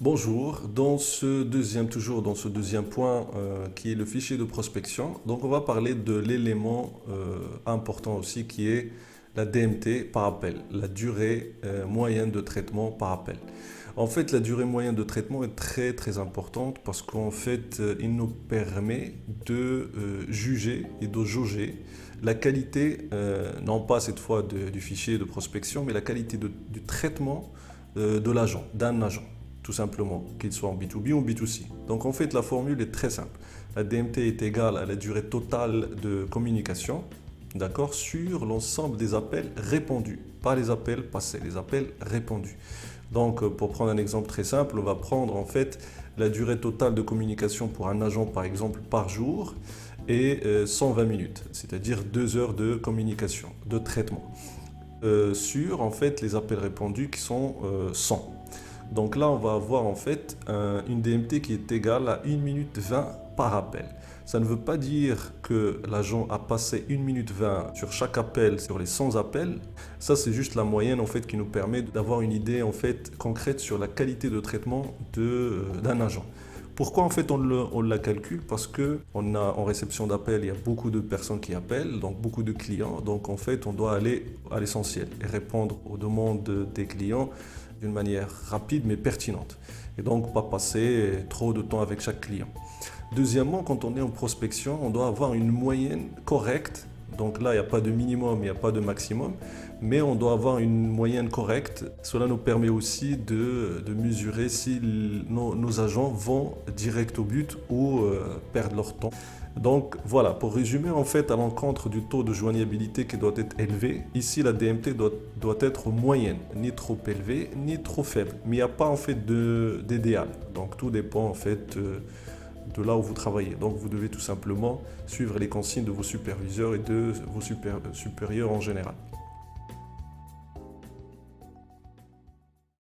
Bonjour, toujours dans ce deuxième point qui est le fichier de prospection, donc on va parler de l'élément important aussi qui est la DMT par appel, la durée moyenne de traitement par appel. En fait, la durée moyenne de traitement est très importante parce qu'en fait, il nous permet de juger et de jauger la qualité, non pas cette fois du fichier de prospection, mais la qualité du traitement de l'agent, d'un agent tout simplement, qu'il soit en B2B ou en B2C. Donc en fait, la formule est très simple. La DMT est égale à la durée totale de communication, d'accord, sur l'ensemble des appels répondus, pas les appels passés, les appels répondus. Donc pour prendre un exemple très simple, on va prendre en fait la durée totale de communication pour un agent par exemple par jour et 120 minutes, c'est-à-dire 2 heures de communication, de traitement, sur en fait les appels répondus qui sont 100. Donc là, on va avoir en fait une DMT qui est égale à 1 minute 20 par appel. Ça ne veut pas dire que l'agent a passé 1 minute 20 sur chaque appel, sur les 100 appels. Ça, c'est juste la moyenne en fait qui nous permet d'avoir une idée en fait concrète sur la qualité de traitement d'un agent. Pourquoi en fait on la calcule? Parce que en réception d'appel, il y a beaucoup de personnes qui appellent, donc beaucoup de clients. Donc en fait, on doit aller à l'essentiel et répondre aux demandes des clients d'une manière rapide mais pertinente. Et donc pas passer trop de temps avec chaque client. Deuxièmement, quand on est en prospection, on doit avoir une moyenne correcte. Donc là, il n'y a pas de minimum, il n'y a pas de maximum, mais on doit avoir une moyenne correcte. Cela nous permet aussi de mesurer si nos agents vont direct au but ou perdent leur temps. Donc voilà, pour résumer, en fait, à l'encontre du taux de joignabilité qui doit être élevé, ici la DMT doit être moyenne, ni trop élevée, ni trop faible. Mais il n'y a pas en fait d'idéal. Donc tout dépend en fait de là où vous travaillez. Donc vous devez tout simplement suivre les consignes de vos superviseurs et de vos supérieurs en général.